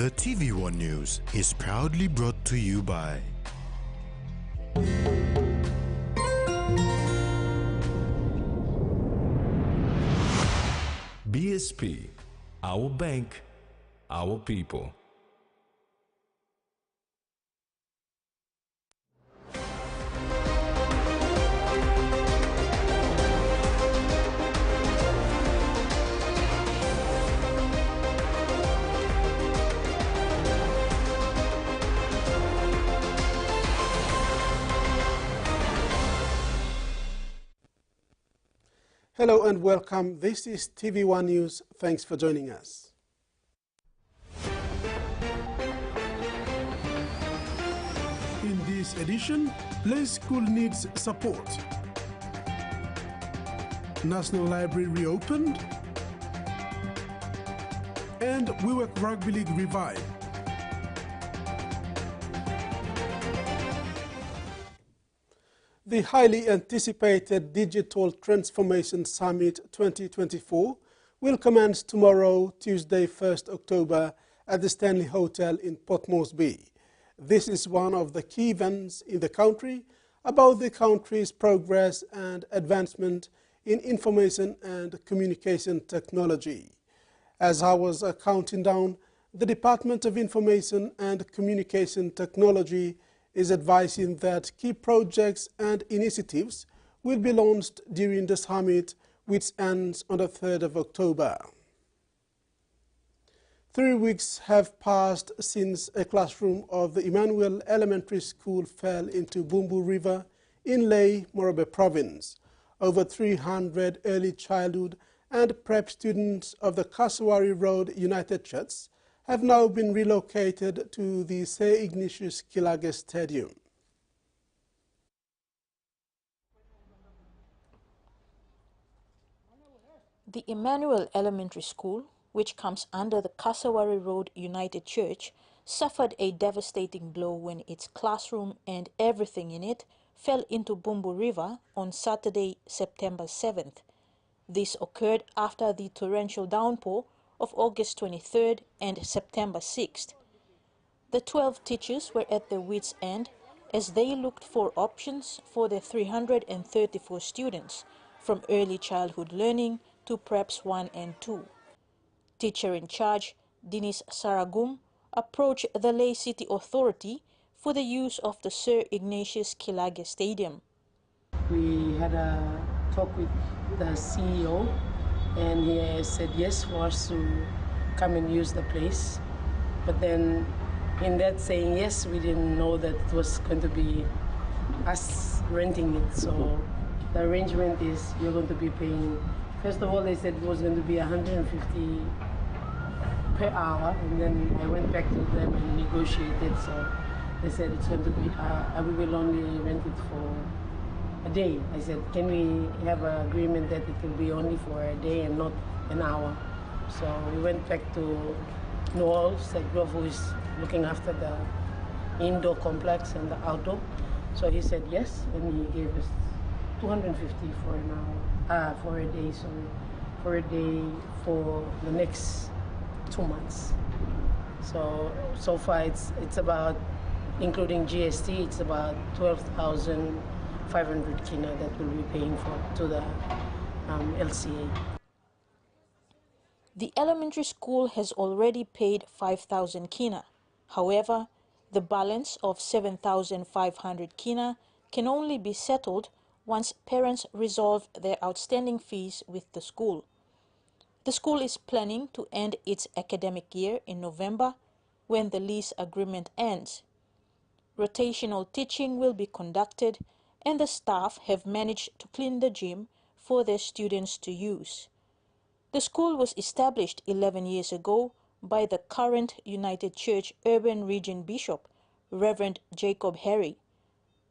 The TVWAN News is proudly brought to you by BSP, our bank, our people. Hello and welcome. This is TVWAN News. Thanks for joining us. In this edition, Play School needs support. National Library reopened. And We Work Rugby League revived. The highly anticipated Digital Transformation Summit 2024 will commence tomorrow, Tuesday, 1st October, at the Stanley Hotel in Port Moresby. This is one of the key events in the country about the country's progress and advancement in information and communication technology. As hours are counting down, the Department of Information and Communication Technology is advising that key projects and initiatives will be launched during the summit, which ends on the 3rd of October. 3 weeks have passed since a classroom of the Emmanuel Elementary School fell into Bumbu River in Ley, Morobe Province. Over 300 early childhood and prep students of the Kasawari Road United Church have now been relocated to the Sir Ignatius Kilage Stadium. The Emmanuel Elementary School, which comes under the Kasawari Road United Church, suffered a devastating blow when its classroom and everything in it fell into Bumbu River on Saturday, September 7th. This occurred after the torrential downpour of August 23rd and September 6th. The 12 teachers were at their wits' end as they looked for options for the 334 students from early childhood learning to Preps 1 and 2. Teacher in charge, Dinis Saragum, approached the Ley City Authority for the use of the Sir Ignatius Kilage Stadium. We had a talk with the CEO, and he said yes for us to come and use the place. But then in that saying yes, we didn't know that it was going to be us renting it. So the arrangement is you're going to be paying, first of all they said it was going to be 150 per hour, and then I went back to them and negotiated. So they said it's going to be, we will only rent it for a day. I said, can we have an agreement that it will be only for a day and not an hour? So we went back to Noel Segro, who is looking after the indoor complex and the outdoor. So he said yes, and he gave us 250 for an hour, for a day, sorry, for a day for the next 2 months. So far it's about, including GST, it's about 12,500 kina that we'll be paying for to the LCA. The elementary school has already paid 5,000 kina. However, the balance of 7,500 kina can only be settled once parents resolve their outstanding fees with the school. The school is planning to end its academic year in November when the lease agreement ends. Rotational teaching will be conducted, and the staff have managed to clean the gym for their students to use. The school was established 11 years ago by the current United Church Urban Region Bishop, Reverend Jacob Harry.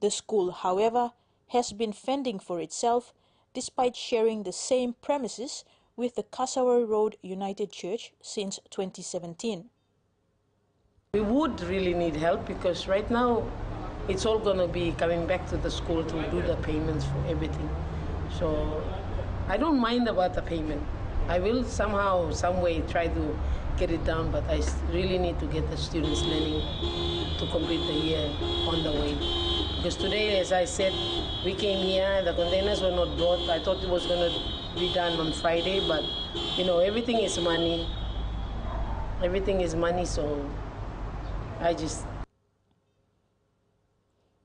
The school, however, has been fending for itself despite sharing the same premises with the Kasawari Road United Church since 2017. We would really need help because right now it's all going to be coming back to the school to do the payments for everything. So I don't mind about the payment. I will somehow, some way try to get it down, but I really need to get the students learning to complete the year on the way. Because today, as I said, we came here, the containers were not brought. I thought it was going to be done on Friday, but you know, everything is money. Everything is money, so I just...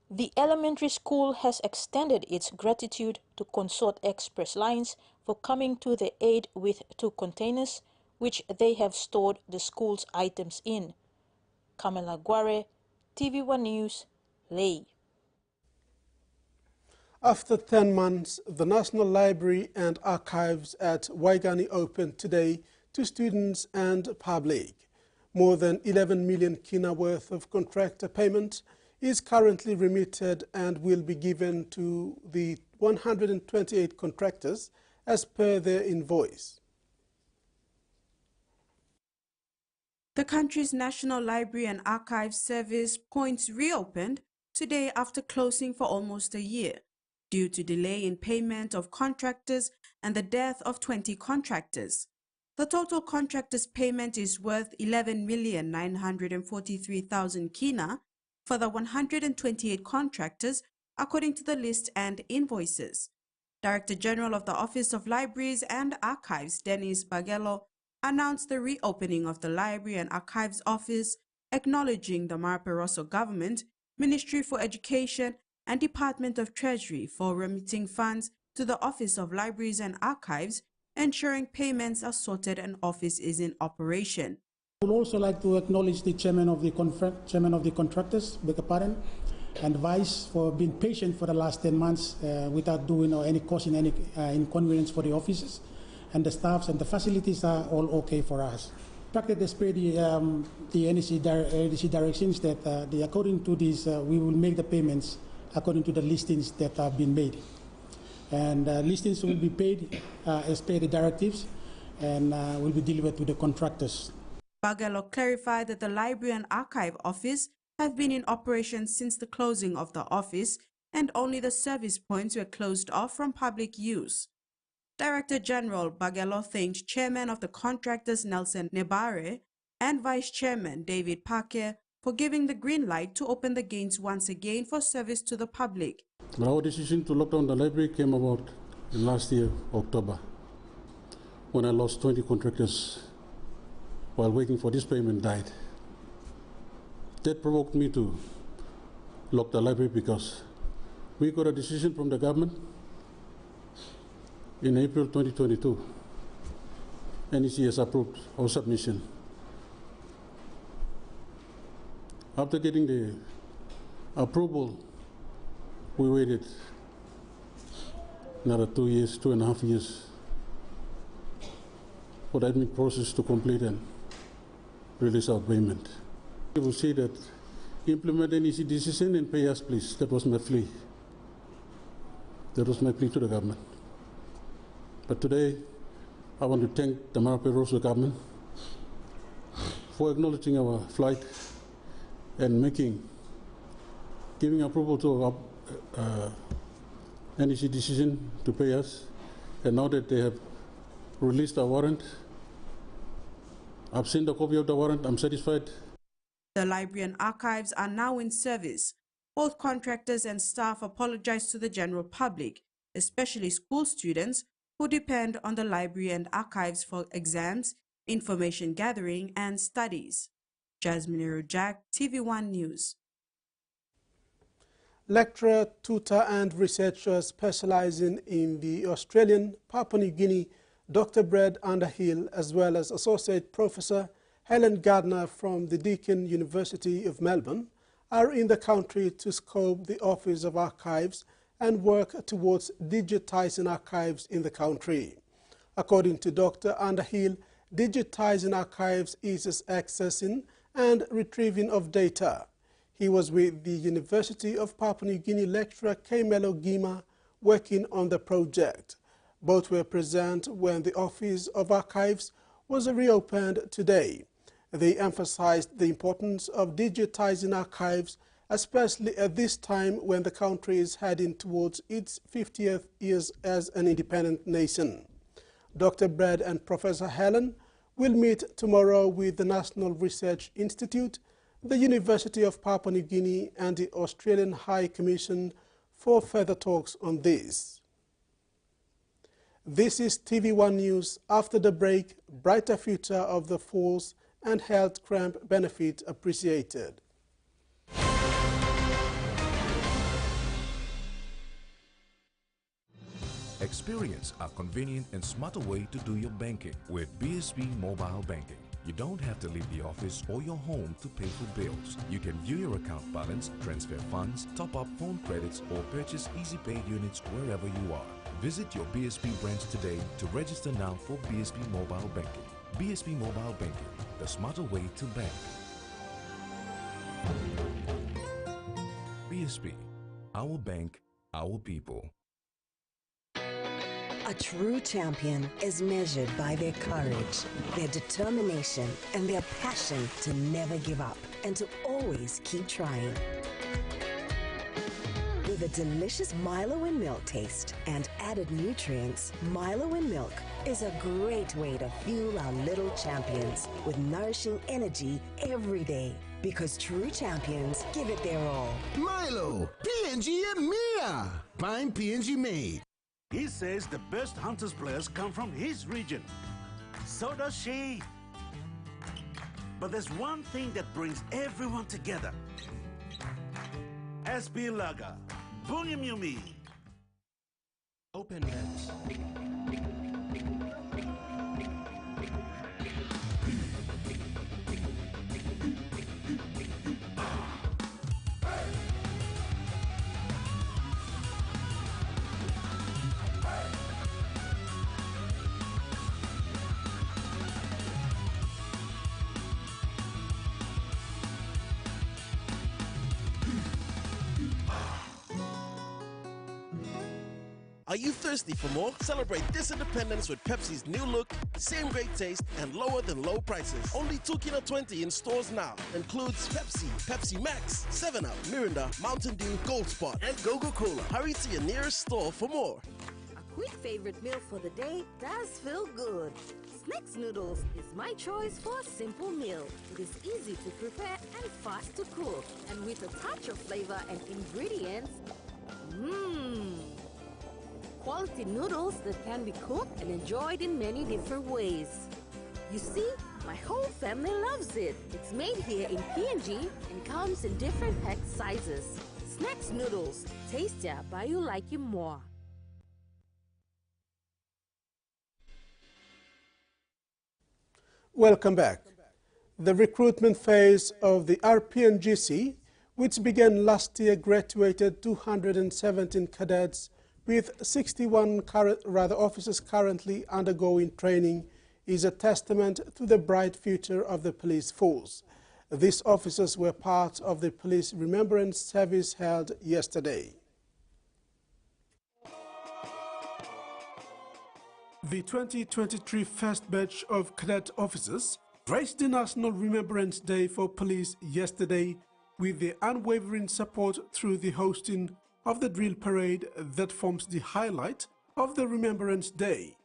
The elementary school has extended its gratitude to Consort Express Lines for coming to the aid with 2 containers, which they have stored the school's items in. Kamala Guare, TVWAN News, Ley. After 10 months, the National Library and Archives at Waigani opened today to students and public. More than 11 million kina worth of contractor payment is currently remitted and will be given to the 128 contractors as per their invoice. The country's National Library and Archives Service points reopened today after closing for almost a year due to delay in payment of contractors and the death of 20 contractors. The total contractors' payment is worth 11,943,000 kina for the 128 contractors, according to the list and invoices. Director General of the Office of Libraries and Archives, Dennis Bagelo, announced the reopening of the Library and Archives Office, acknowledging the Maraperoso government, Ministry for Education, and Department of Treasury for remitting funds to the Office of Libraries and Archives, ensuring payments are sorted and office is in operation. I would also like to acknowledge the chairman of the contractors, beg your pardon, and vice for being patient for the last 10 months without doing any causing any inconvenience for the offices, and the staffs and the facilities are all okay for us. In fact, as per the NEC directions that according to this, we will make the payments according to the listings that have been made. And listings will be paid as per the directives and will be delivered to the contractors. Bagelo clarified that the Library and Archive Office have been in operation since the closing of the office, and only the service points were closed off from public use. Director General Bagelo thanked Chairman of the Contractors Nelson Nebare and Vice Chairman David Parker for giving the green light to open the gates once again for service to the public. Our decision to lock down the library came about last year, October, when I lost 20 contractors while waiting for this payment died. That provoked me to lock the library because we got a decision from the government in April 2022. NEC has approved our submission. After getting the approval, we waited another 2 years, 2.5 years for the admin process to complete and release our payment. We will say that implement NEC decision and pay us, please. That was my plea. That was my plea to the government. But today, I want to thank the Maraperoso government for acknowledging our flight and giving approval to our NEC decision to pay us. And now that they have released our warrant, I've seen the copy of the warrant, I'm satisfied. The Library and Archives are now in service. Both contractors and staff apologize to the general public, especially school students who depend on the Library and Archives for exams, information gathering, and studies. Jasmine Rojak, TV1 News. Lecturer, tutor and researcher specializing in the Australian, Papua New Guinea, Dr. Brad Underhill, as well as Associate Professor Helen Gardner from the Deakin University of Melbourne, are in the country to scope the Office of Archives and work towards digitizing archives in the country. According to Dr. Underhill, digitizing archives eases accessing and retrieving of data. He was with the University of Papua New Guinea lecturer Kemelo Gima working on the project. Both were present when the Office of Archives was reopened today. They emphasized the importance of digitizing archives, especially at this time when the country is heading towards its 50th years as an independent nation. Dr. Brad and Professor Helen will meet tomorrow with the National Research Institute, the University of Papua New Guinea and the Australian High Commission for further talks on this. This is TV1 News. After the break, brighter future of the force and health camp benefit appreciated. Experience a convenient and smarter way to do your banking with BSP Mobile Banking. You don't have to leave the office or your home to pay for bills. You can view your account balance, transfer funds, top up phone credits, or purchase Easy Pay units wherever you are. Visit your BSP branch today to register now for BSP Mobile Banking. BSP Mobile Banking, the smarter way to bank. BSP, our bank, our people. A true champion is measured by their courage, their determination, and their passion to never give up and to always keep trying. With a delicious Milo and milk taste and added nutrients, Milo and milk is a great way to fuel our little champions with nourishing energy every day. Because true champions give it their all. Milo, PNG and Mia. Find PNG made. He says the best Hunters players come from his region. So does she. But there's one thing that brings everyone together. SB Lager, Bunyamyumi. Open nets. Are you thirsty for more? Celebrate this independence with Pepsi's new look, same great taste, and lower than low prices. Only $2.20 in stores now. Includes Pepsi, Pepsi Max, 7-Up, Mirinda, Mountain Dew, Gold Spot, and Coca-Cola. Hurry to your nearest store for more. A quick favorite meal for the day does feel good. Snacks Noodles is my choice for a simple meal. It is easy to prepare and fast to cook. And with a touch of flavor and ingredients, quality noodles that can be cooked and enjoyed in many different ways. You see, my whole family loves it. It's made here in PNG and comes in different pack sizes. Snacks Noodles, tastier but you like it more. Welcome back. The recruitment phase of the RPNGC, which began last year, graduated 217 cadets with 61 officers currently undergoing training, is a testament to the bright future of the police force. These officers were part of the Police Remembrance Service held yesterday. The 2023 first batch of cadet officers graced the National Remembrance Day for Police yesterday with their unwavering support through the hosting of the drill parade that forms the highlight of the Remembrance Day.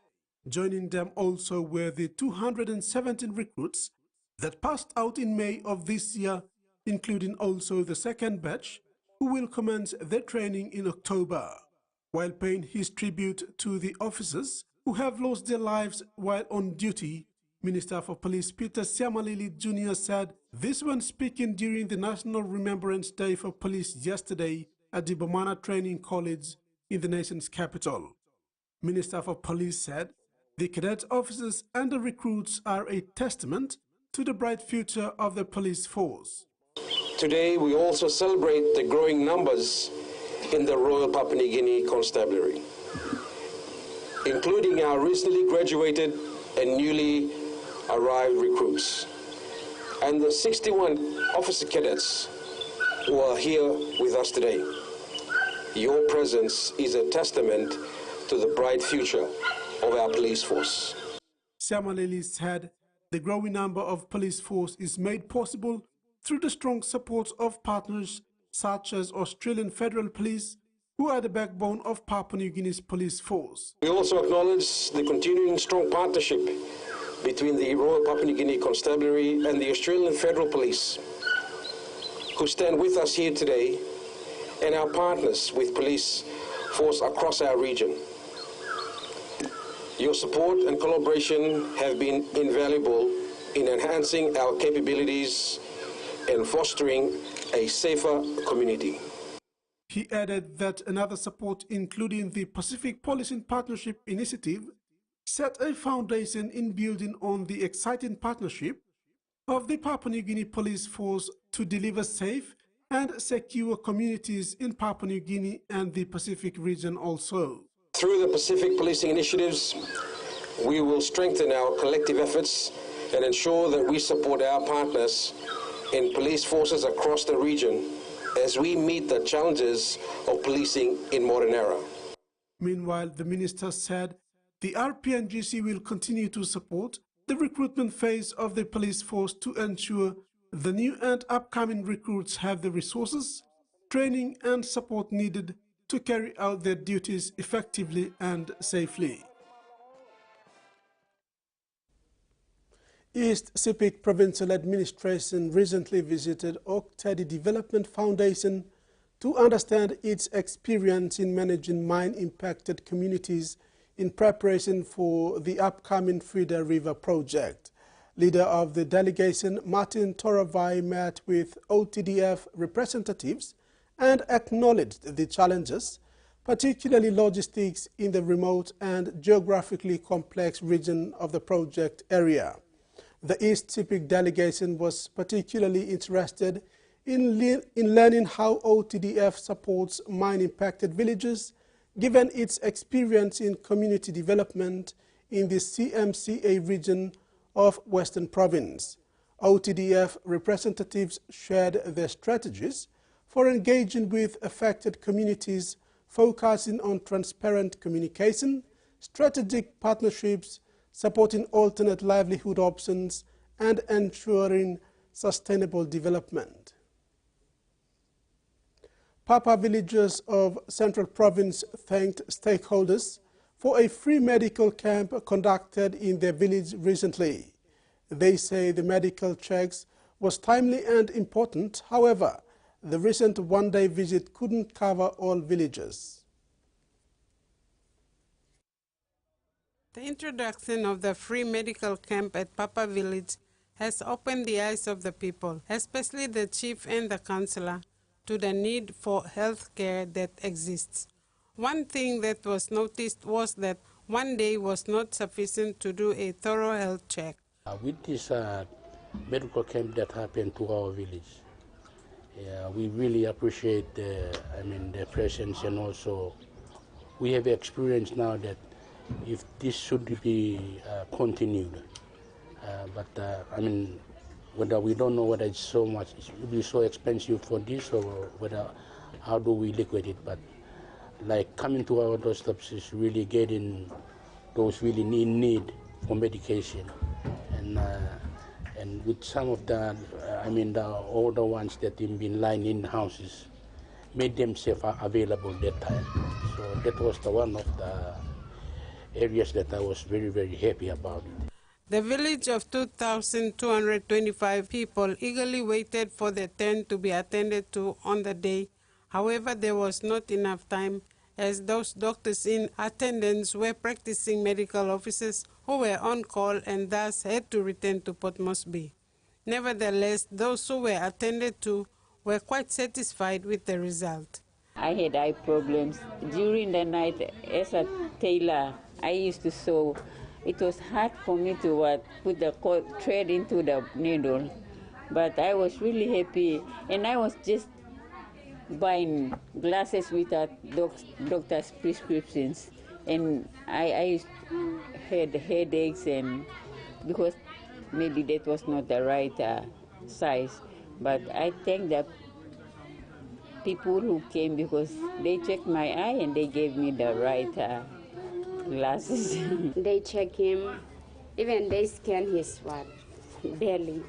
Joining them also were the 217 recruits that passed out in May of this year, including also the second batch, who will commence their training in October. While paying his tribute to the officers who have lost their lives while on duty, Minister for Police Peter Siamalili Jr. said this when speaking during the National Remembrance Day for Police yesterday at the Bomana Training College in the nation's capital. Minister for Police said the cadet officers and the recruits are a testament to the bright future of the police force. Today we also celebrate the growing numbers in the Royal Papua New Guinea Constabulary, including our recently graduated and newly arrived recruits, and the 61 officer cadets who are here with us today. Your presence is a testament to the bright future of our police force. Siamalili said the growing number of police force is made possible through the strong support of partners such as Australian Federal Police, who are the backbone of Papua New Guinea's police force. We also acknowledge the continuing strong partnership between the Royal Papua New Guinea Constabulary and the Australian Federal Police, who stand with us here today, and our partners with police force across our region. Your support and collaboration have been invaluable in enhancing our capabilities and fostering a safer community. He added that another support, including the Pacific Policing Partnership Initiative, set a foundation in building on the exciting partnership of the Papua New Guinea Police Force to deliver safe and secure communities in Papua New Guinea and the Pacific region also. Through the Pacific Policing Initiatives, we will strengthen our collective efforts and ensure that we support our partners in police forces across the region as we meet the challenges of policing in modern era. Meanwhile, the minister said the RPNGC will continue to support the recruitment phase of the police force to ensure the new and upcoming recruits have the resources, training and support needed to carry out their duties effectively and safely. East Sepik Provincial Administration recently visited Oak Teddy Development Foundation to understand its experience in managing mine-impacted communities in preparation for the upcoming Frida River project. Leader of the delegation, Martin Toravai, met with OTDF representatives and acknowledged the challenges, particularly logistics, in the remote and geographically complex region of the project area. The East Sepik delegation was particularly interested in learning how OTDF supports mine-impacted villages, given its experience in community development in the CMCA region of Western Province. OTDF representatives shared their strategies for engaging with affected communities, focusing on transparent communication, strategic partnerships, supporting alternate livelihood options, and ensuring sustainable development. Papa villagers of Central Province thanked stakeholders for a free medical camp conducted in their village recently. They say the medical checks was timely and important. However, the recent one-day visit couldn't cover all villagers. The introduction of the free medical camp at Papa Village has opened the eyes of the people, especially the chief and the councillor, to the need for health care that exists. One thing that was noticed was that one day was not sufficient to do a thorough health check. With this medical camp that happened to our village, we really appreciate the presence, and also we have experience now that if this should be continued, whether we don't know whether it's so much, it will be so expensive for this, or whether how do we liquidate it. But like coming to our doorsteps is really getting those really in need for medication, and with some of the older ones that have been lying in houses, made themselves available that time. So that was the one of the areas that I was very, very happy about. The village of 2,225 people eagerly waited for their turn to be attended to on the day. However, there was not enough time, as those doctors in attendance were practicing medical officers who were on call and thus had to return to Port Moresby. Nevertheless, those who were attended to were quite satisfied with the result. I had eye problems. During the night, as a tailor, I used to sew. It was hard for me to put the thread into the needle, but I was really happy, and I was just buying glasses without doctor's prescriptions, and I had headaches, and because maybe that was not the right size, but I thank the people who came because they checked my eye and they gave me the right glasses. They check him, even they scan his belly,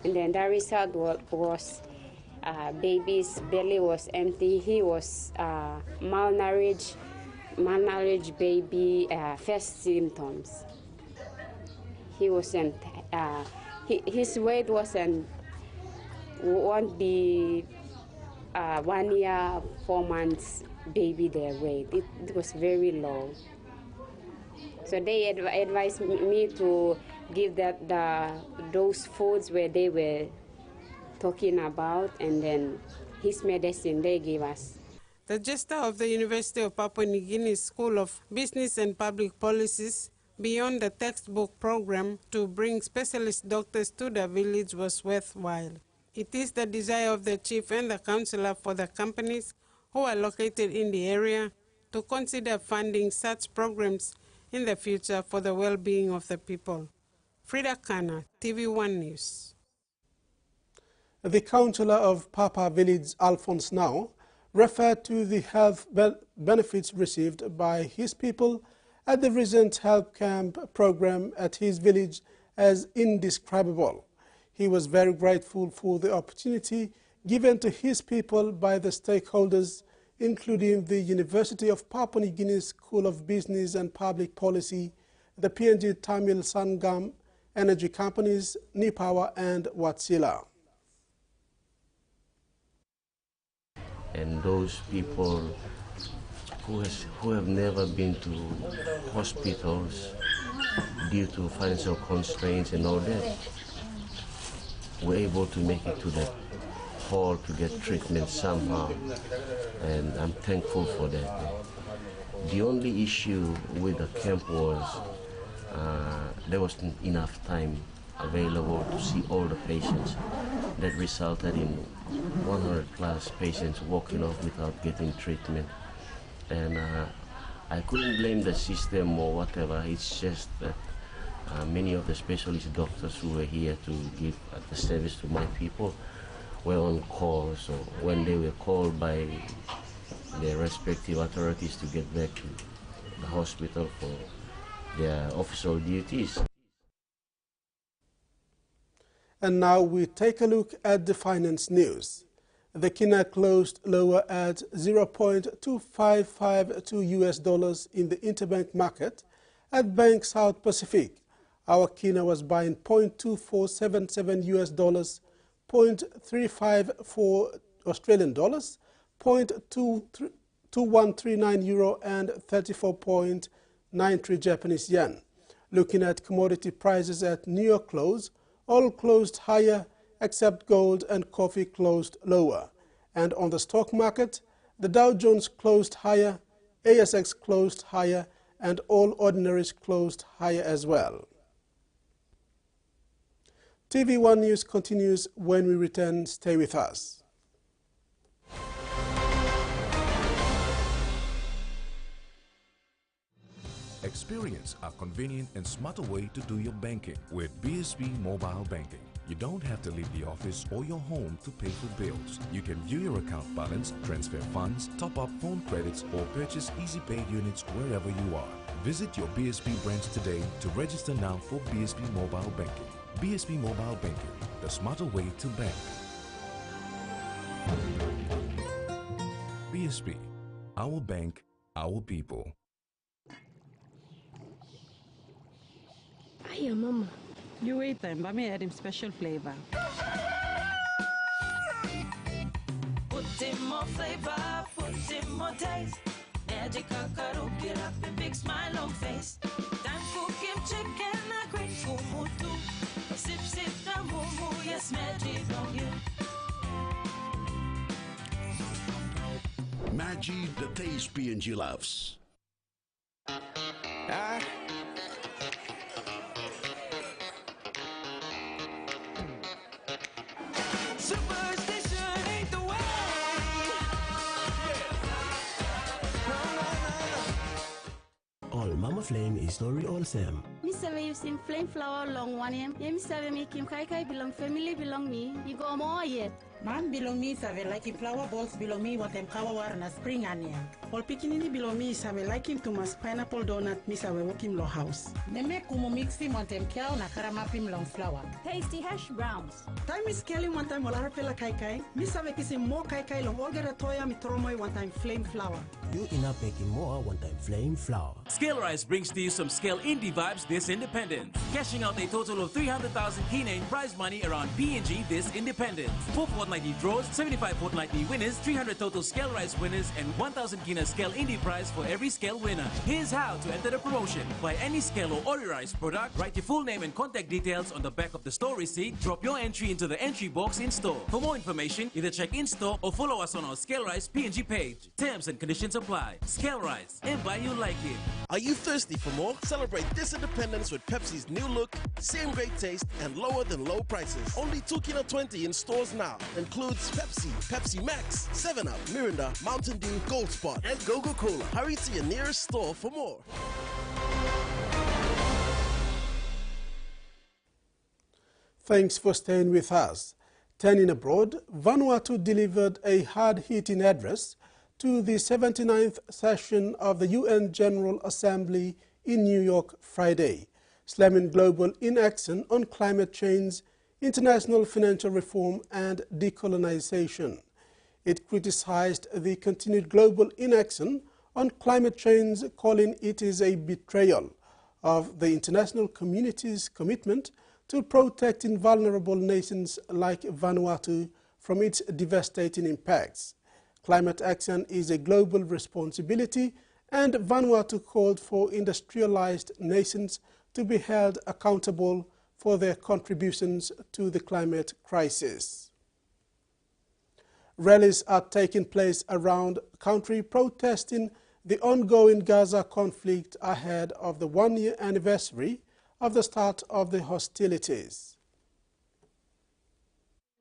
and then the result was baby's belly was empty. He was malnourished baby, first symptoms. he wasn't. His weight won't be 1 year, 4 months baby their weight. It was very low. So they advised me to give those foods where they were talking about, and then his medicine they gave us. The Jester of the University of Papua New Guinea School of Business and Public Policies, beyond the textbook program, to bring specialist doctors to the village was worthwhile. It is the desire of the chief and the councillor for the companies who are located in the area to consider funding such programs in the future for the well-being of the people. Frida Kana, TVWAN News. The councillor of Papa Village, Alphonse Now, referred to the health benefits received by his people at the recent health camp program at his village as indescribable. He was very grateful for the opportunity given to his people by the stakeholders, including the University of Papua New Guinea School of Business and Public Policy, the PNG Tamil Sangam Energy Companies, Nipawa and Watsila. And those people who have never been to hospitals due to financial constraints and all that, were able to make it to the hall to get treatment somehow, and I'm thankful for that. The only issue with the camp was there wasn't enough time available to see all the patients. That resulted in 100 plus patients walking off without getting treatment. And I couldn't blame the system or whatever. It's just that many of the specialist doctors who were here to give the service to my people were on call. So when they were called by their respective authorities to get back to the hospital for their official duties. And now we take a look at the finance news. The kina closed lower at 0.2552 US dollars in the interbank market at Bank South Pacific. Our kina was buying 0.2477 US dollars, 0.354 Australian dollars, 0.2139 euro and 34.93 Japanese yen. Looking at commodity prices at New York close, all closed higher except gold and coffee closed lower. And on the stock market, the Dow Jones closed higher, ASX closed higher, and all ordinaries closed higher as well. TV1 News continues when we return. Stay with us. Experience a convenient and smarter way to do your banking with BSB Mobile Banking. You don't have to leave the office or your home to pay for bills. You can view your account balance, transfer funds, top up phone credits, or purchase Easy Pay units wherever you are. Visit your BSB branch today to register now for BSB Mobile Banking. BSB Mobile Banking, the smarter way to bank. BSB, our bank, our people. Hiya, Mama. You wait then, let me add him special flavor. Put in more flavor, put in more taste. Magic Kakaru, get up and big smile on face. Time cooking chicken, a great kumutu. Sip, sip, da moo, yes, magic on you. Magic, the taste PNG loves. Superstition ain't the way. All Mama Flame is not all same. Me say you sing flame flower long one him. Me say me Kim Kai Kai belong family belong me. You go more yet. Man belong me save like him flower balls belong me what them kawa war na spring onion. All pikinini belong me save like him to mas pineapple donut me save walk him lo house. Ne make kumu mix him what them cow na karamapim long flower. Tasty hash browns. Time is scaling one time wala pela kai kai. Me save kissing more kai kai long all get a toya mi tromoy one time flame flower. You enough making more one time flame flower. Scale Rice brings to you some Scale Indie vibes this this independence, cashing out a total of 300,000 Kina in prize money around PNG this independence. 4 fortnightly draws, 75 fortnightly winners, 300 total scale rice winners, and 1,000 Kina scale indie prize for every scale winner. Here's how to enter the promotion. Buy any scale or Ori rice product, write your full name and contact details on the back of the store receipt, drop your entry into the entry box in store. For more information, either check in store or follow us on our Scale Rice PNG page. Terms and conditions apply. Scale Rice, and buy you like it. Are you thirsty for more? Celebrate this independence with Pepsi's new look, same great taste, and lower than low prices. Only $2.20 in stores now. Includes Pepsi, Pepsi Max, 7-Up, Mirinda, Mountain Dew, Gold Spot, and Coca-Cola. Hurry to your nearest store for more. Thanks for staying with us. Turning abroad, Vanuatu delivered a hard-hitting address to the 79th session of the UN General Assembly in New York Friday, slamming global inaction on climate change, international financial reform and decolonization. It criticized the continued global inaction on climate change, calling it is a betrayal of the international community's commitment to protecting vulnerable nations like Vanuatu from its devastating impacts. Climate action is a global responsibility, and Vanuatu called for industrialized nations to be held accountable for their contributions to the climate crisis. Rallies are taking place around the country protesting the ongoing Gaza conflict ahead of the one-year anniversary of the start of the hostilities.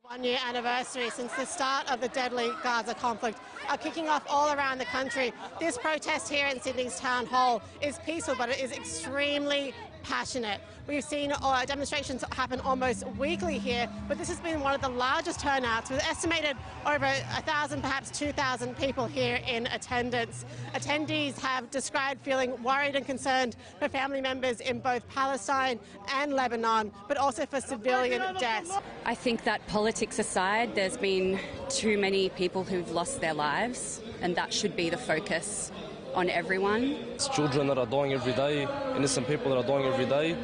One-year anniversary since the start of the deadly Gaza conflict are kicking off all around the country. This protest here in Sydney's Town Hall is peaceful, but it is extremely passionate. We've seen demonstrations happen almost weekly here, but this has been one of the largest turnouts, with estimated over 1,000, perhaps 2,000 people here in attendance. Attendees have described feeling worried and concerned for family members in both Palestine and Lebanon, but also for civilian deaths. I think that politics aside, there's been too many people who've lost their lives, and that should be the focus on everyone. It's children that are dying every day, innocent people that are dying every day.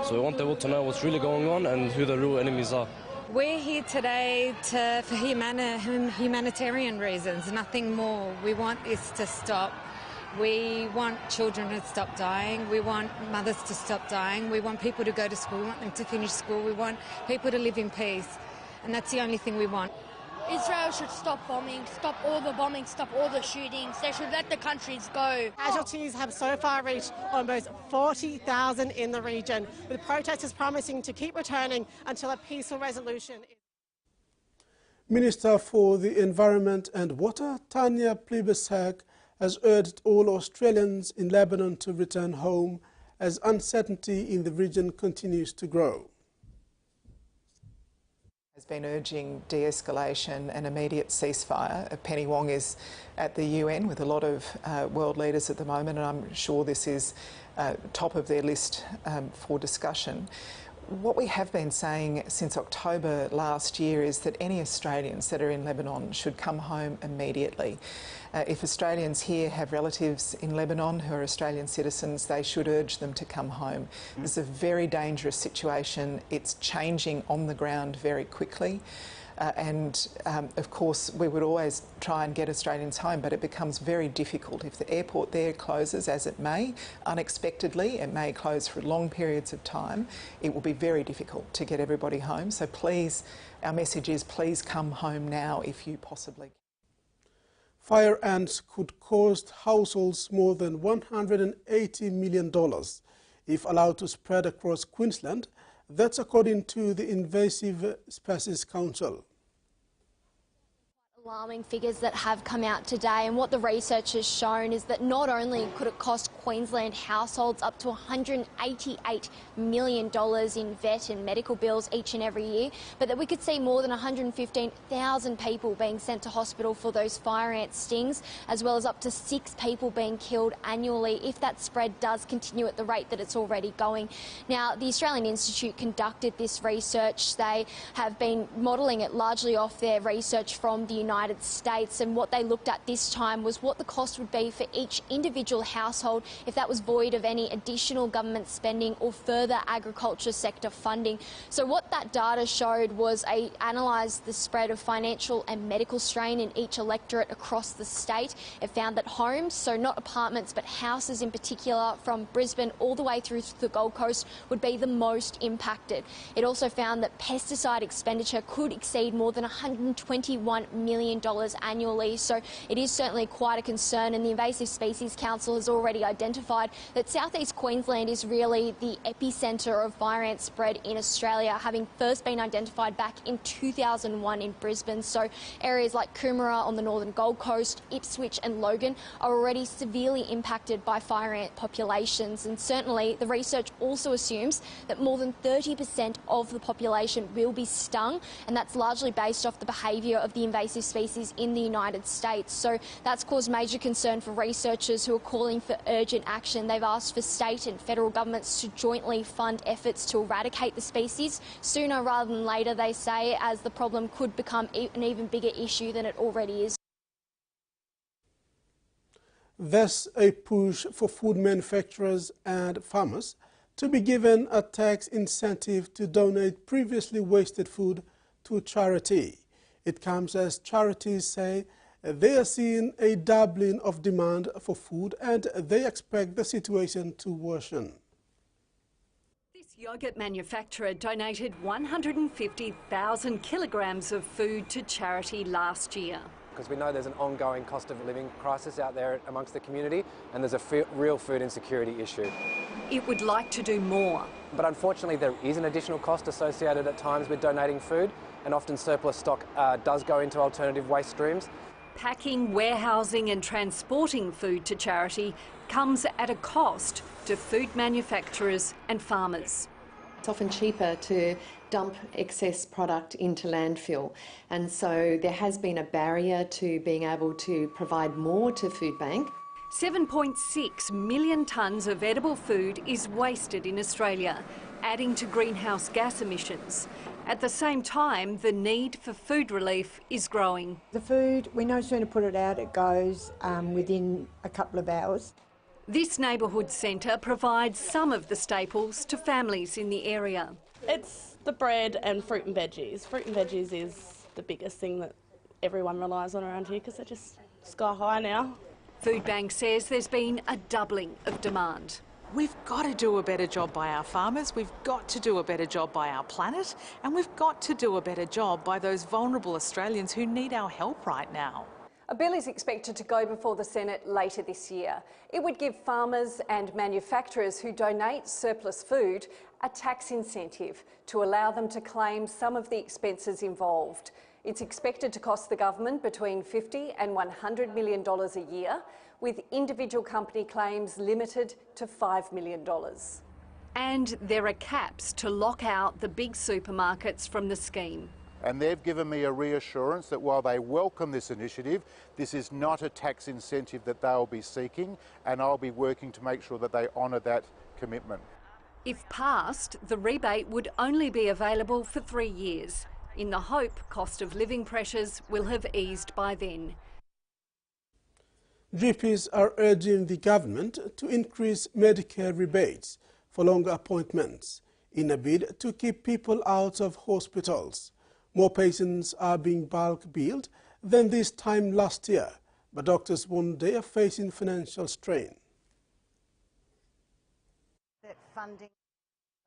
So we want the world to know what's really going on and who the real enemies are. We're here today for humanitarian reasons, nothing more. We want this to stop. We want children to stop dying. We want mothers to stop dying. We want people to go to school. We want them to finish school. We want people to live in peace. And that's the only thing we want. Israel should stop bombing, stop all the bombing, stop all the shootings. They should let the countries go. Casualties have so far reached almost 40,000 in the region, with protesters promising to keep returning until a peaceful resolution. Minister for the Environment and Water, Tanya Plibersek, has urged all Australians in Lebanon to return home as uncertainty in the region continues to grow. Has been urging de-escalation and immediate ceasefire. Penny Wong is at the UN with a lot of world leaders at the moment, and I'm sure this is top of their list for discussion. What we have been saying since October last year is that any Australians that are in Lebanon should come home immediately. If Australians here have relatives in Lebanon who are Australian citizens, they should urge them to come home. This is a very dangerous situation. It's changing on the ground very quickly. Of course, we would always try and get Australians home, but it becomes very difficult. If the airport there closes, as it may, unexpectedly, it may close for long periods of time, it will be very difficult to get everybody home. So please, our message is please come home now if you possibly can. Fire ants could cost households more than $180 million if allowed to spread across Queensland. That's according to the Invasive Species Council. Alarming figures that have come out today, and what the research has shown is that not only could it cost Queensland households up to $188 million in vet and medical bills each and every year, but that we could see more than 115,000 people being sent to hospital for those fire ant stings, as well as up to 6 people being killed annually if that spread does continue at the rate that it's already going. Now, the Australian Institute conducted this research. They have been modelling it largely off their research from the United United States, and what they looked at this time was what the cost would be for each individual household if that was void of any additional government spending or further agriculture sector funding. So what that data showed was analysed the spread of financial and medical strain in each electorate across the state. It found that homes, so not apartments but houses in particular, from Brisbane all the way through to the Gold Coast, would be the most impacted. It also found that pesticide expenditure could exceed more than $121 million annually. So it is certainly quite a concern, and the Invasive Species Council has already identified that southeast Queensland is really the epicentre of fire ant spread in Australia, having first been identified back in 2001 in Brisbane. So areas like Coomera on the northern Gold Coast, Ipswich and Logan are already severely impacted by fire ant populations, and certainly the research also assumes that more than 30% of the population will be stung, and that's largely based off the behaviour of the invasive species in the United States. So that's caused major concern for researchers who are calling for urgent action. They've asked for state and federal governments to jointly fund efforts to eradicate the species sooner rather than later, they say, as the problem could become an even bigger issue than it already is. There's a push for food manufacturers and farmers to be given a tax incentive to donate previously wasted food to charity. It comes as charities say they are seeing a doubling of demand for food and they expect the situation to worsen. This yogurt manufacturer donated 150,000 kilograms of food to charity last year. Because we know there's an ongoing cost of living crisis out there amongst the community, and there's a real food insecurity issue. It would like to do more. But unfortunately there is an additional cost associated at times with donating food, and often surplus stock does go into alternative waste streams. Packing, warehousing and transporting food to charity comes at a cost to food manufacturers and farmers. It's often cheaper to dump excess product into landfill, and so there has been a barrier to being able to provide more to Food Bank. 7.6 million tonnes of edible food is wasted in Australia, adding to greenhouse gas emissions. At the same time, the need for food relief is growing. The food, we no sooner put it out, it goes within a couple of hours. This neighbourhood centre provides some of the staples to families in the area. It's the bread and fruit and veggies. Fruit and veggies is the biggest thing that everyone relies on around here because they're just sky high now. Food Bank says there's been a doubling of demand. We've got to do a better job by our farmers, we've got to do a better job by our planet, and we've got to do a better job by those vulnerable Australians who need our help right now. A bill is expected to go before the Senate later this year. It would give farmers and manufacturers who donate surplus food a tax incentive to allow them to claim some of the expenses involved. It's expected to cost the government between $50 and $100 million a year, with individual company claims limited to $5 million. And there are caps to lock out the big supermarkets from the scheme. And they've given me a reassurance that while they welcome this initiative, this is not a tax incentive that they'll be seeking, and I'll be working to make sure that they honour that commitment. If passed, the rebate would only be available for 3 years, in the hope cost of living pressures will have eased by then. GPs are urging the government to increase Medicare rebates for longer appointments in a bid to keep people out of hospitals. More patients are being bulk billed than this time last year, but doctors warn they are facing financial strain. Funding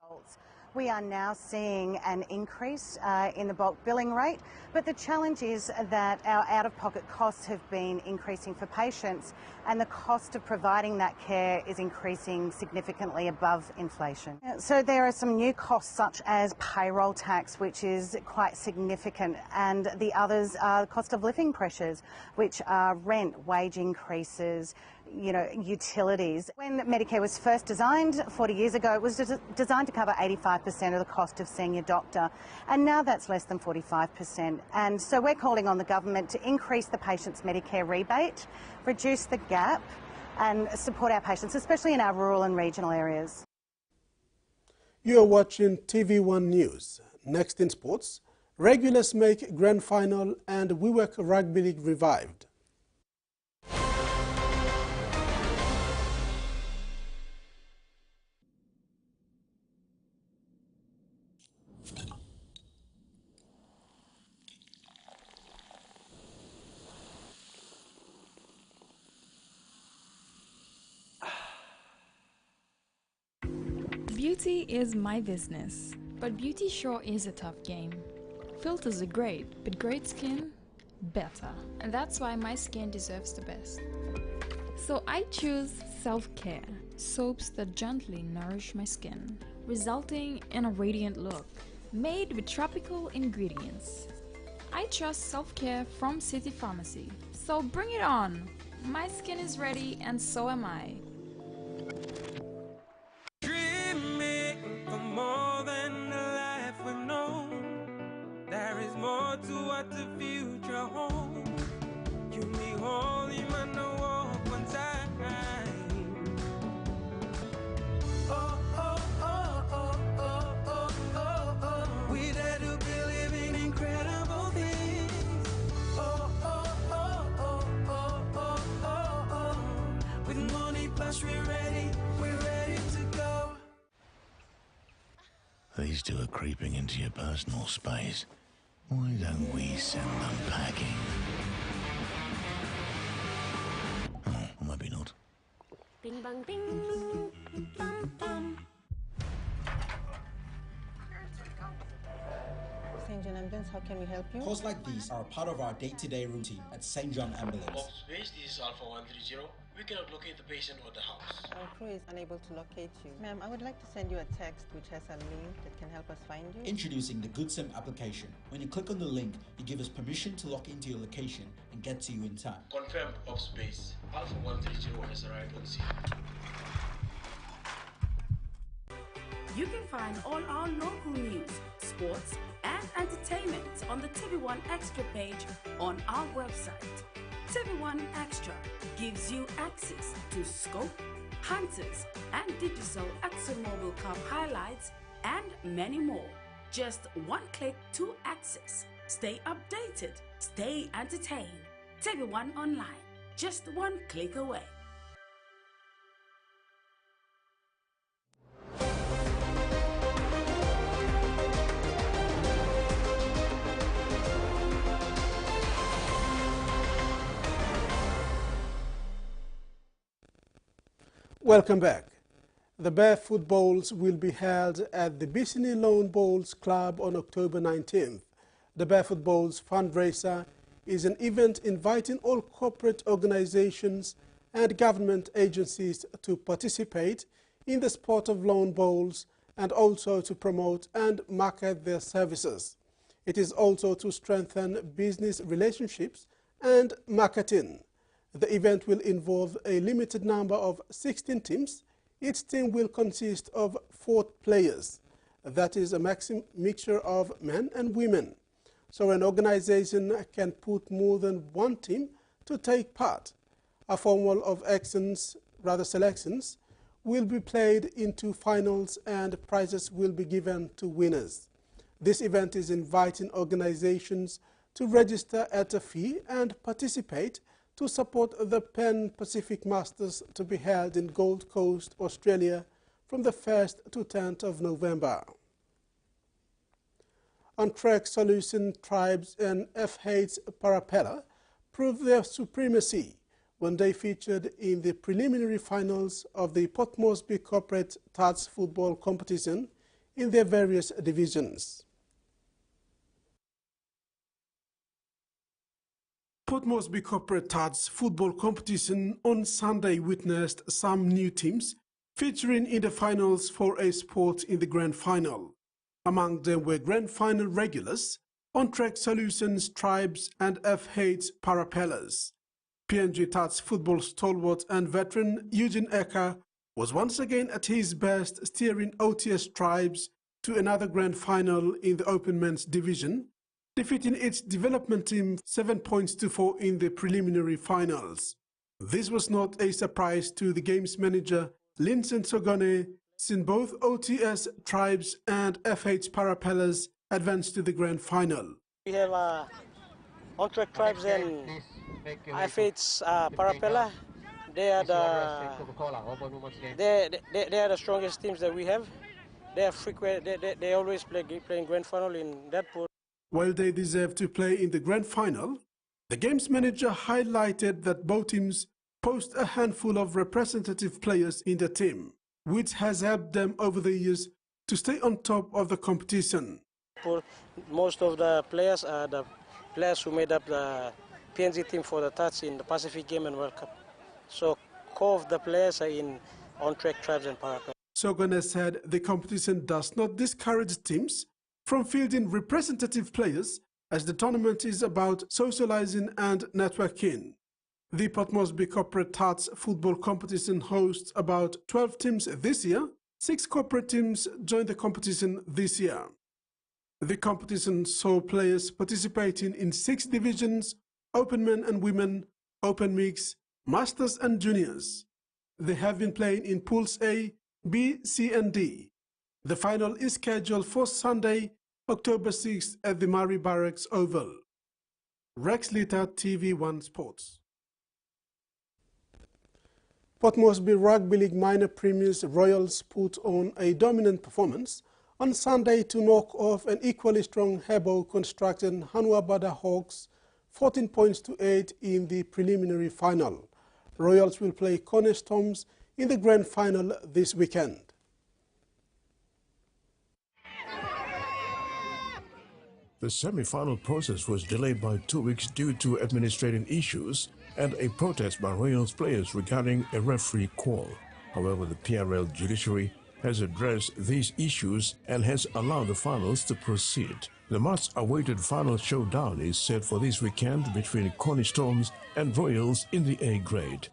results. We are now seeing an increase in the bulk billing rate, but the challenge is that our out-of-pocket costs have been increasing for patients, and the cost of providing that care is increasing significantly above inflation. So there are some new costs such as payroll tax, which is quite significant, and the others are cost of living pressures, which are rent, wage increases, utilities. When Medicare was first designed 40 years ago, it was designed to cover 85% of the cost of seeing a doctor, and now that's less than 45%. And so we're calling on the government to increase the patient's Medicare rebate, reduce the gap, and support our patients, especially in our rural and regional areas. You are watching TVWAN News. Next in sports, Regulars make grand final and WeWork Rugby League revived. Beauty is my business, but beauty sure is a tough game. Filters are great, but great skin, better. And that's why my skin deserves the best. So I choose self-care, soaps that gently nourish my skin, resulting in a radiant look, made with tropical ingredients. I trust self-care from City Pharmacy, so bring it on! My skin is ready and so am I. More than the life we've known, there is more to what the future holds. You me holy man, no walk one time. Oh, oh, oh, oh, oh, oh, oh, oh. We dare to be living incredible things. Oh, oh, oh, oh, oh, oh, oh, oh. With money plus we're ready to go. These two are creeping into your personal space. Why don't we send them packing? Oh, or maybe not. Bing bang bing. Bum bum. St. John Ambulance, how can we help you? Calls like these are part of our day-to-day routine at St. John Ambulance. Space, this is Alpha 130. We cannot locate the patient or the house. Our crew is unable to locate you. Ma'am, I would like to send you a text which has a link that can help us find you. Introducing the GoodSim application. When you click on the link, you give us permission to log into your location and get to you in time. Confirmed of space. Alpha 130 has arrived on scene. You can find all our local news, sports and entertainment on the TVWAN Extra page on our website. TVWAN Extra gives you access to Scope, Panthers and digital ExxonMobil Cup highlights and many more. Just one click to access. Stay updated, stay entertained. TVWAN Online, just one click away. Welcome back. The Barefoot Bowls will be held at the Bissini Lawn Bowls Club on October 19th. The Barefoot Bowls fundraiser is an event inviting all corporate organizations and government agencies to participate in the sport of lawn bowls and also to promote and market their services. It is also to strengthen business relationships and marketing. The event will involve a limited number of 16 teams. Each team will consist of 4 players. That is a mixture of men and women. So an organization can put more than one team to take part. A formal of selections, will be played into finals and prizes will be given to winners. This event is inviting organizations to register at a fee and participate to support the Pan Pacific Masters to be held in Gold Coast, Australia from the 1st to 10th of November. On-track solution tribes and F8's Parapella proved their supremacy when they featured in the preliminary finals of the Port Moresby Corporate Touch football competition in their various divisions. Port Moresby Corporate Touch football competition on Sunday witnessed some new teams featuring in the finals for a spot in the grand final. Among them were grand final regulars, On-Track Solutions Tribes and F8's Parapellas. PNG Touch football stalwart and veteran Eugene Eka was once again at his best, steering OTS Tribes to another grand final in the Open Men's Division, defeating its development team 7 points to 4 in the preliminary finals. This was not a surprise to the game's manager, Linson Sogone, since both OTS Tribes and F8 Parapellas advanced to the grand final. We have on-track tribes and IFAT's Parapella. They are the strongest teams that we have. They are frequent. They always playing grand final in that pool. While they deserve to play in the grand final, the game's manager highlighted that both teams post a handful of representative players in the team, which has helped them over the years to stay on top of the competition. Most of the players are the players who made up the PNG team for the touch in the Pacific Game and World Cup. So core of the players are in on-track tribes and Parapella. Sogone said the competition does not discourage teams from fielding representative players, as the tournament is about socializing and networking. The Port Moresby Corporate Touch football competition hosts about 12 teams this year. 6 corporate teams joined the competition this year. The competition saw players participating in 6 divisions: Open Men and Women, Open Mix, Masters and Juniors. They have been playing in Pools A, B, C and D. The final is scheduled for Sunday, October 6th at the Murray Barracks Oval. Rex Litter, TV1 Sports. Port Moresby Rugby League minor premiers Royals put on a dominant performance on Sunday to knock off an equally strong Hebo-constructed Hanuabada Hawks 14 points to 8 in the preliminary final. Royals will play Coney Storms in the grand final this weekend. The semi-final process was delayed by 2 weeks due to administrative issues and a protest by Royals players regarding a referee call. However, the PRL judiciary has addressed these issues and has allowed the finals to proceed. The much-awaited final showdown is set for this weekend between Coney Storms and Royals in the A grade.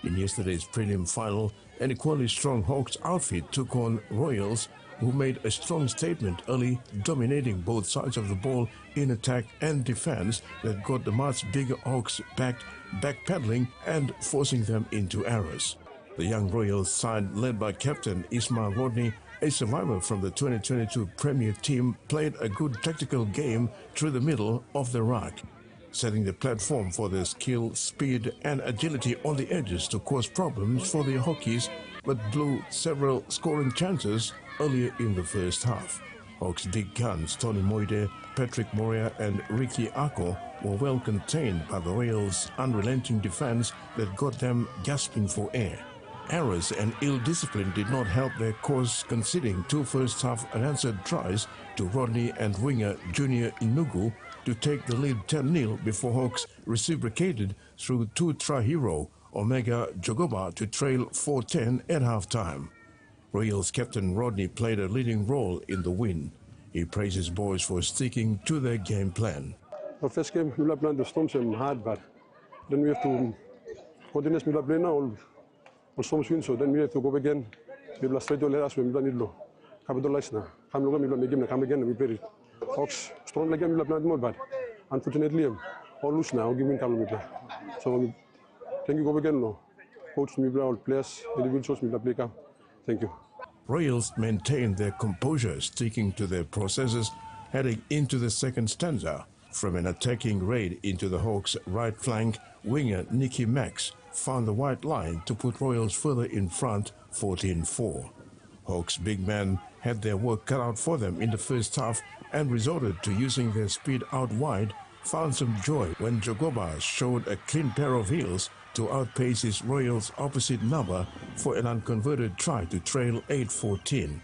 In yesterday's prelim final, an equally strong Hawks outfit took on Royals, who made a strong statement early, dominating both sides of the ball in attack and defense that got the much bigger Hawks backpedaling and forcing them into errors. The young Royals side, led by captain Ismail Rodney, a survivor from the 2022 Premier team, played a good tactical game through the middle of the rack, setting the platform for their skill, speed and agility on the edges to cause problems for the Hawkies, but blew several scoring chances earlier in the first half. Hawks' big guns Tony Moide, Patrick Moria and Ricky Ako were well contained by the Royals' unrelenting defense that got them gasping for air. Errors and ill discipline did not help their cause, conceding 2 first-half unanswered tries to Rodney and winger Junior Inugu to take the lead 10-0 before Hawks reciprocated through 2-try hero Omega Jogoba to trail 4-10 at halftime. Royals captain Rodney played a leading role in the win. He praised his boys for sticking to their game plan. The first game, we played the Storms hard, but then we have to continue to play now. Storms win, so then we have to go again. We play straight to us. We play Nidlo. Capitalize now. Come look at me, game come again. We play it. Hawks strong again. We play more, but unfortunately, all lose now. Give me come play. So thank you go again now. Coach, me play all players. Individuals, me play come. Thank you. Royals maintained their composure, sticking to their processes, heading into the second stanza. From an attacking raid into the Hawks' right flank, winger Nicky Max found the white line to put Royals further in front, 14-4. Hawks' big men had their work cut out for them in the first half and resorted to using their speed out wide, found some joy when Jogoba showed a clean pair of heels to outpace his Royals' opposite number for an unconverted try to trail 8-14.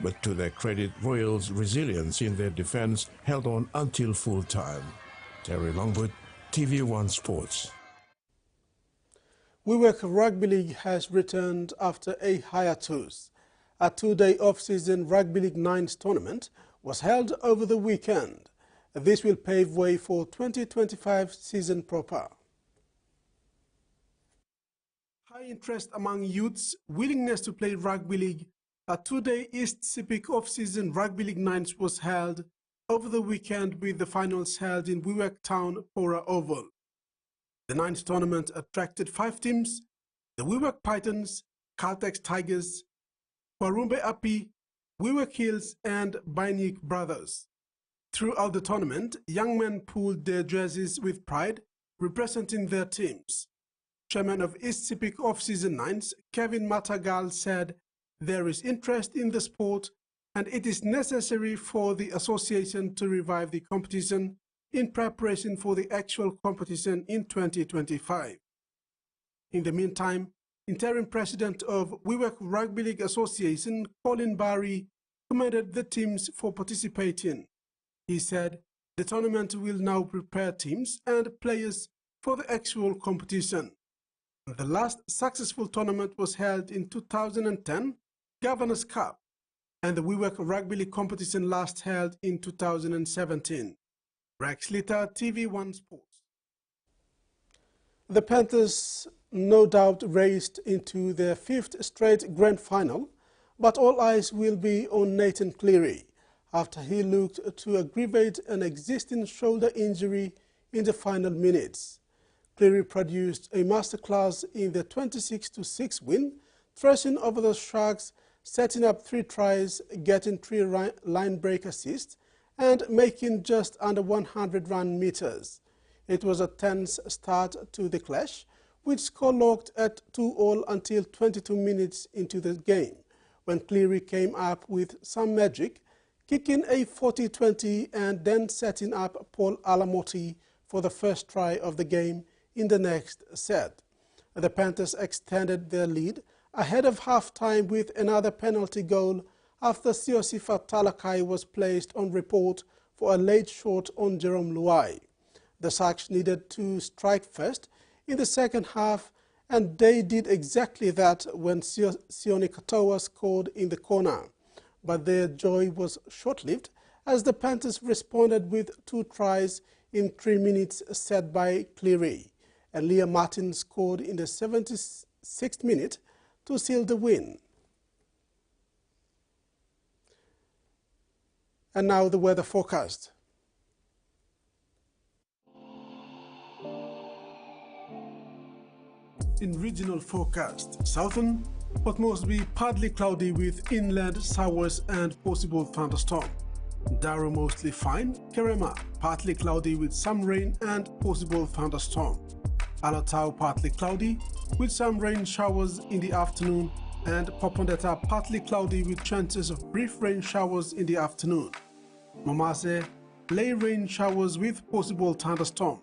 But to their credit, Royals' resilience in their defense held on until full time. Terry Longwood, TV1 Sports. WeWork Rugby League has returned after a hiatus. A 2-day off-season Rugby League 9s tournament was held over the weekend. This will pave way for 2025 season proper. High interest among youths, willingness to play Rugby League. A 2-day East Sepik off-season Rugby League 9s was held over the weekend, with the finals held in WeWork Town Pora Oval. The 9th tournament attracted 5 teams: the WeWork Pythons, Caltex Tigers, Warumbe Api, WeWork Hills and Bainik Brothers. Throughout the tournament, young men pulled their jerseys with pride, representing their teams. Chairman of East Sepik Off-Season Nines, Kevin Matagal, said there is interest in the sport and it is necessary for the association to revive the competition in preparation for the actual competition in 2025. In the meantime, interim president of WIWAC Rugby League Association, Colin Barry, commended the teams for participating. He said the tournament will now prepare teams and players for the actual competition. The last successful tournament was held in 2010, Governor's Cup, and the WIWAC Rugby League competition last held in 2017. Rex Litter, TV1 Sports. The Panthers no doubt raced into their 5th straight grand final, but all eyes will be on Nathan Cleary after he looked to aggravate an existing shoulder injury in the final minutes. Cleary produced a masterclass in the 26-6 win, thrashing over the Sharks, setting up 3 tries, getting 3 line break assists, and making just under 100 run meters. It was a tense start to the clash, with score locked at 2-2 until 22 minutes into the game, when Cleary came up with some magic, kicking a 40-20 and then setting up Paul Alamotti for the first try of the game in the next set. The Panthers extended their lead ahead of half-time with another penalty goal after Siosifa Talakai was placed on report for a late shot on Jerome Luai. The Sharks needed to strike first in the second half, and they did exactly that when Sione Katoa scored in the corner. But their joy was short-lived as the Panthers responded with 2 tries in 3 minutes set by Cleary, and Leah Martin scored in the 76th minute to seal the win. And now the weather forecast. In regional forecast, southern, but mostly partly cloudy with inland showers and possible thunderstorm. Daro mostly fine, Kerema partly cloudy with some rain and possible thunderstorm. Alatau partly cloudy with some rain showers in the afternoon, and Popondetta partly cloudy with chances of brief rain showers in the afternoon. Momase, lay rain showers with possible thunderstorm.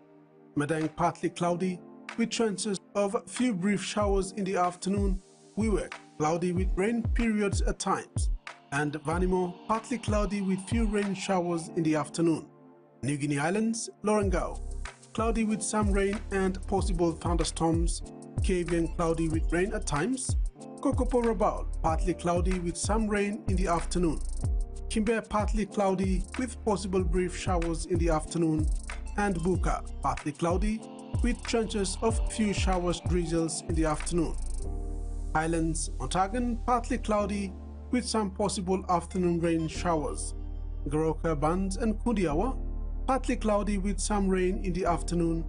Madang partly cloudy with chances of few brief showers in the afternoon. Wewak, cloudy with rain periods at times. And Vanimo, partly cloudy with few rain showers in the afternoon. New Guinea Islands, Lorengau, cloudy with some rain and possible thunderstorms. Kavian, cloudy with rain at times. Kokopo Rabaul, partly cloudy with some rain in the afternoon. Kimber, partly cloudy with possible brief showers in the afternoon. And Buka, partly cloudy with chances of few showers drizzles in the afternoon. Islands, Montagan, partly cloudy with some possible afternoon rain showers. Goroka, Bands and Kundiawa, partly cloudy with some rain in the afternoon.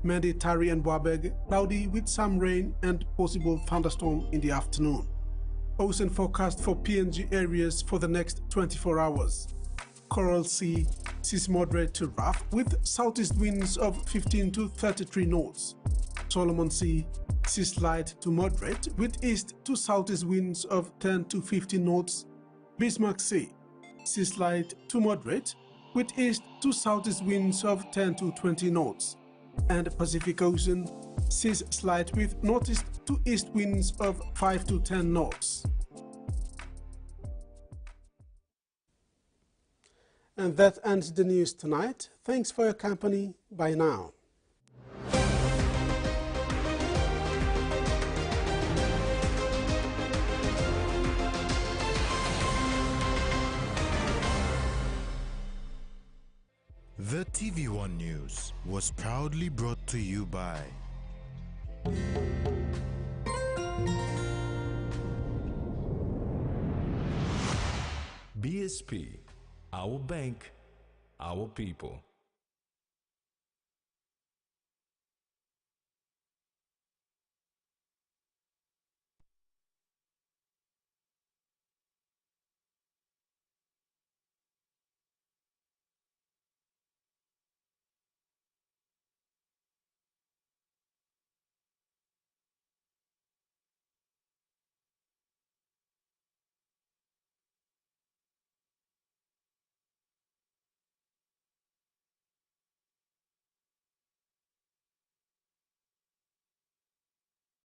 Medi, Tari and Wabeg, cloudy with some rain and possible thunderstorm in the afternoon. Ocean forecast for PNG areas for the next 24 hours. Coral Sea, seas moderate to rough with southeast winds of 15 to 33 knots. Solomon Sea, seas light to moderate with east to southeast winds of 10 to 15 knots. Bismarck Sea, seas light to moderate with east to southeast winds of 10 to 20 knots. And Pacific Ocean, seas slight with northeast to east winds of 5 to 10 knots. And that ends the news tonight. Thanks for your company. Bye now. The TVWAN News was proudly brought to you by BSP, our bank, our people.